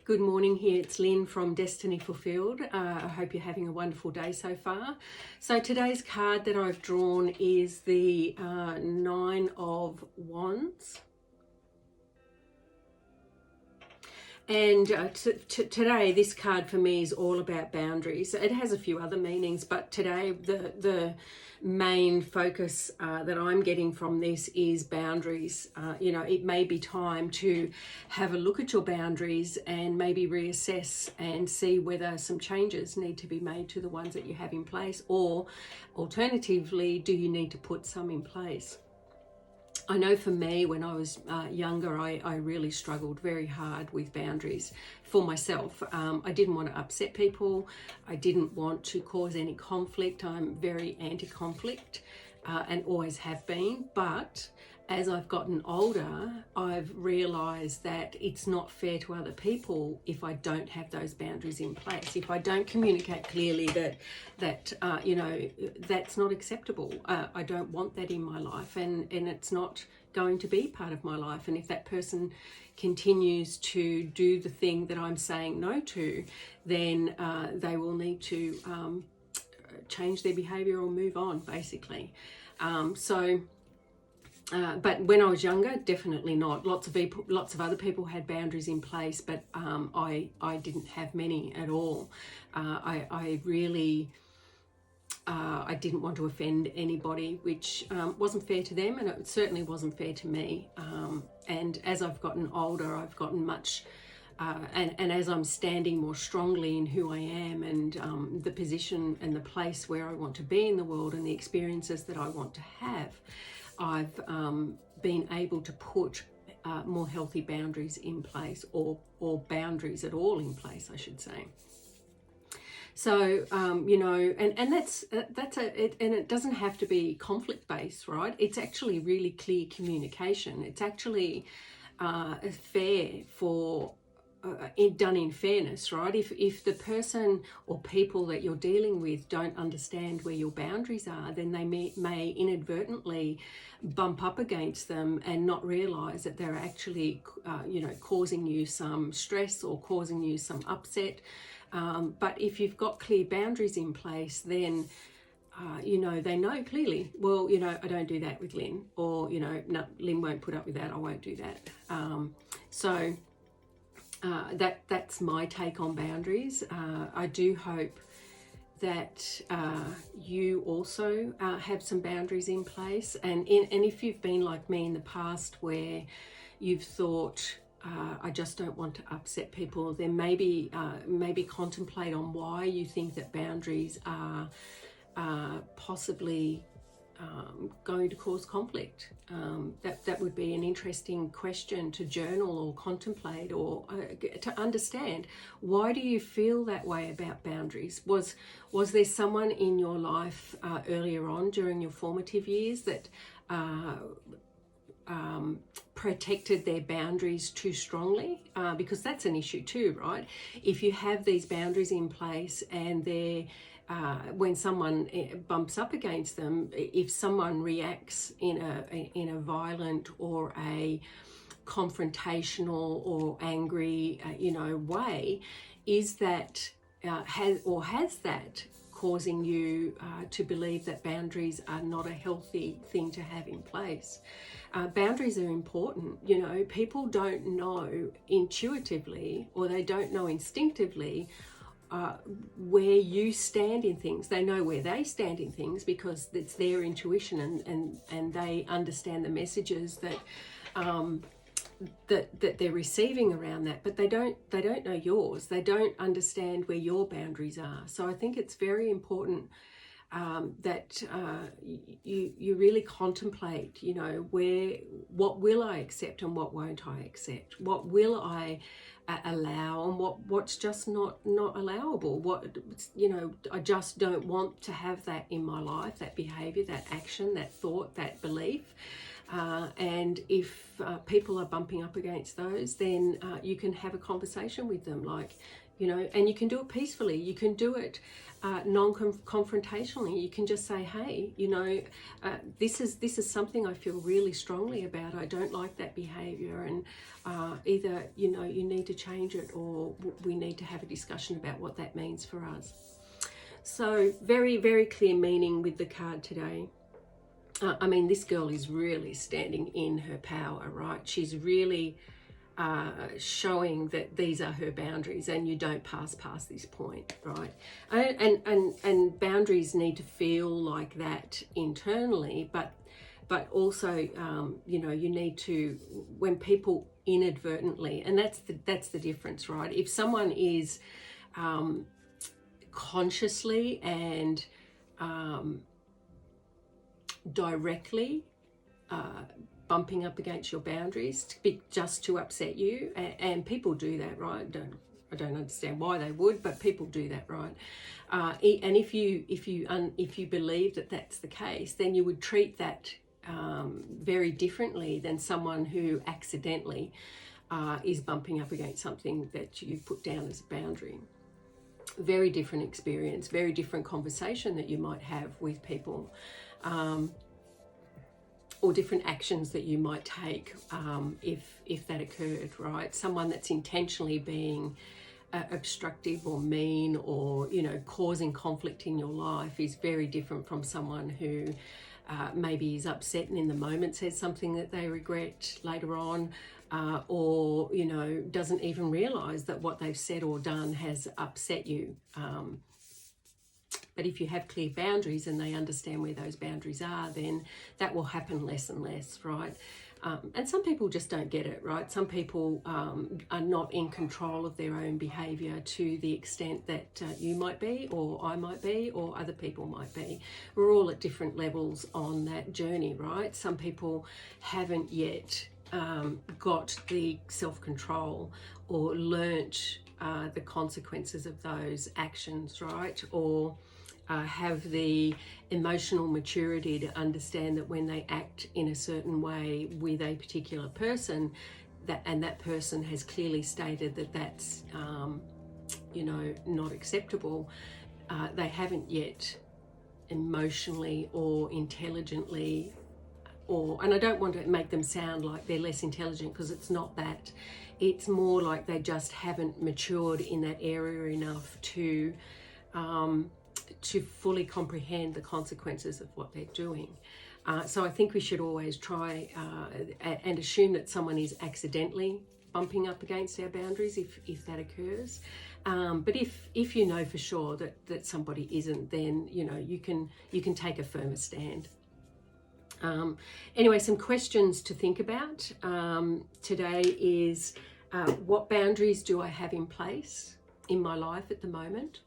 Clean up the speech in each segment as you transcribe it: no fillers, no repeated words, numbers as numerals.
Good morning, here it's Lynn from Destiny Fulfilled. I hope you're having a wonderful day so far. So today's card that I've drawn is the Nine of Wands. And today, this card for me is all about boundaries. It has a few other meanings, but today the main focus that I'm getting from this is boundaries. It may be time to have a look at your boundaries and maybe reassess and see whether some changes need to be made to the ones that you have in place, or alternatively, do you need to put some in place? I know for me, when I was younger, I really struggled very hard with boundaries for myself. I didn't want to upset people. I didn't want to cause any conflict. I'm very anti-conflict and always have been. But as I've gotten older, I've realised that it's not fair to other people if I don't have those boundaries in place. If I don't communicate clearly that that's not acceptable. I don't want that in my life, and it's not going to be part of my life. And if that person continues to do the thing that I'm saying no to, then they will need to change their behaviour or move on, basically. But when I was younger, definitely not. Lots of other people had boundaries in place, but I didn't have many at all. I really didn't want to offend anybody, which wasn't fair to them, and it certainly wasn't fair to me. And as I've gotten older, I've gotten much. And as I'm standing more strongly in who I am and the position and the place where I want to be in the world and the experiences that I want to have, I've been able to put more healthy boundaries in place, or boundaries at all in place, I should say. So and that's it, and it doesn't have to be conflict based, right? It's actually really clear communication. It's actually fair for. Done in fairness, right? If the person or people that you're dealing with don't understand where your boundaries are, then they may inadvertently bump up against them and not realize that they're actually causing you some stress or causing you some upset. But if you've got clear boundaries in place, then they know clearly, well, I don't do that with Lynn, or no, Lynn won't put up with that, I won't do that. That's my take on boundaries. I do hope that you also have some boundaries in place, and if you've been like me in the past where you've thought, I just don't want to upset people, then maybe contemplate on why you think that boundaries are possibly going to cause conflict. That would be an interesting question to journal or contemplate, or to understand, why do you feel that way about boundaries? Was there someone in your life earlier on during your formative years that protected their boundaries too strongly? Because that's an issue too, right? If you have these boundaries in place and they're when someone bumps up against them, if someone reacts in a violent or a confrontational or angry way, is that has that causing you to believe that boundaries are not a healthy thing to have in place? Boundaries are important. People don't know intuitively, or they don't know instinctively where you stand in things. They know where they stand in things because it's their intuition, and they understand the messages that they're receiving around that, but they don't know yours. They don't understand where your boundaries are. So I think it's very important that you really contemplate, what will I accept and what won't I accept? What will I allow and what's just not allowable? I just don't want to have that in my life, that behavior, that action, that thought, that belief. And if people are bumping up against those, then you can have a conversation with them, like, you know, and you can do it peacefully. You can do it non-confrontationally. You can just say, hey, you know, this is something I feel really strongly about. I don't like that behavior, and either, you know, you need to change it, or we need to have a discussion about what that means for us. So very, very clear meaning with the card today. I mean, this girl is really standing in her power, right? She's really showing that these are her boundaries, and you don't pass past this point, right? And boundaries need to feel like that internally, but also, you know, you need to, when people inadvertently, and that's the difference, right? If someone is consciously and directly bumping up against your boundaries just to upset you, and people do that, right? I don't understand why they would, but people do that, right? And if you believe that that's the case, then you would treat that very differently than someone who accidentally is bumping up against something that you put down as a boundary. Very different experience, very different conversation that you might have with people, or different actions that you might take if that occurred, right? Someone that's intentionally being obstructive or mean, or, you know, causing conflict in your life is very different from someone who maybe is upset and in the moment says something that they regret later on, or, you know, doesn't even realize that what they've said or done has upset you. But if you have clear boundaries and they understand where those boundaries are, then that will happen less and less, right? And some people just don't get it, right? Some people are not in control of their own behaviour to the extent that you might be, or I might be, or other people might be. We're all at different levels on that journey, right? Some people haven't yet got the self-control or learnt the consequences of those actions, right? Or have the emotional maturity to understand that when they act in a certain way with a particular person, that person has clearly stated that that's you know, not acceptable, they haven't yet emotionally or intelligently, and I don't want to make them sound like they're less intelligent, because it's not that. It's more like they just haven't matured in that area enough to fully comprehend the consequences of what they're doing. So I think we should always try and assume that someone is accidentally bumping up against our boundaries if that occurs. But if you know for sure that somebody isn't, then, you know, you can take a firmer stand. Anyway, some questions to think about today is, what boundaries do I have in place in my life at the moment?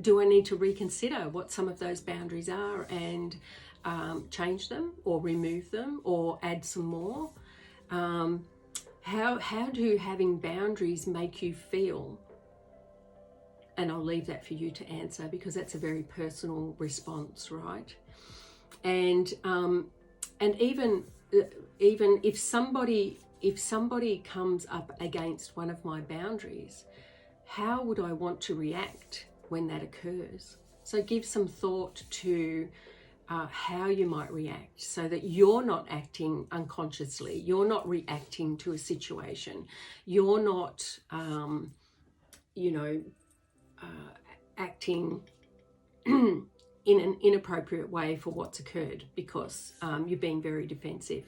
Do I need to reconsider what some of those boundaries are and change them, or remove them, or add some more? How do having boundaries make you feel? And I'll leave that for you to answer, because that's a very personal response, right? And even if somebody comes up against one of my boundaries, how would I want to react when that occurs? So give some thought to how you might react, so that you're not acting unconsciously, you're not reacting to a situation, you're not, you know, acting in an inappropriate way for what's occurred, because you're being very defensive.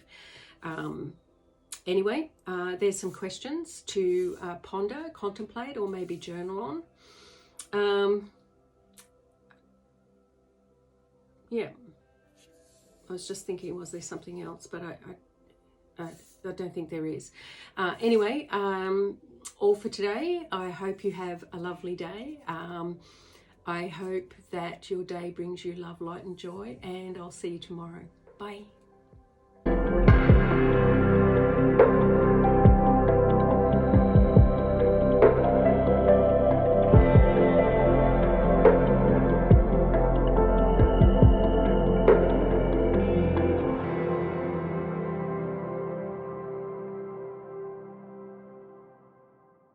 Anyway, there's some questions to ponder, contemplate, or maybe journal on. Yeah, I was just thinking, was there something else? But I don't think there is. Anyway, all for today. I hope you have a lovely day. I hope that your day brings you love, light, and joy, and I'll see you tomorrow. Bye.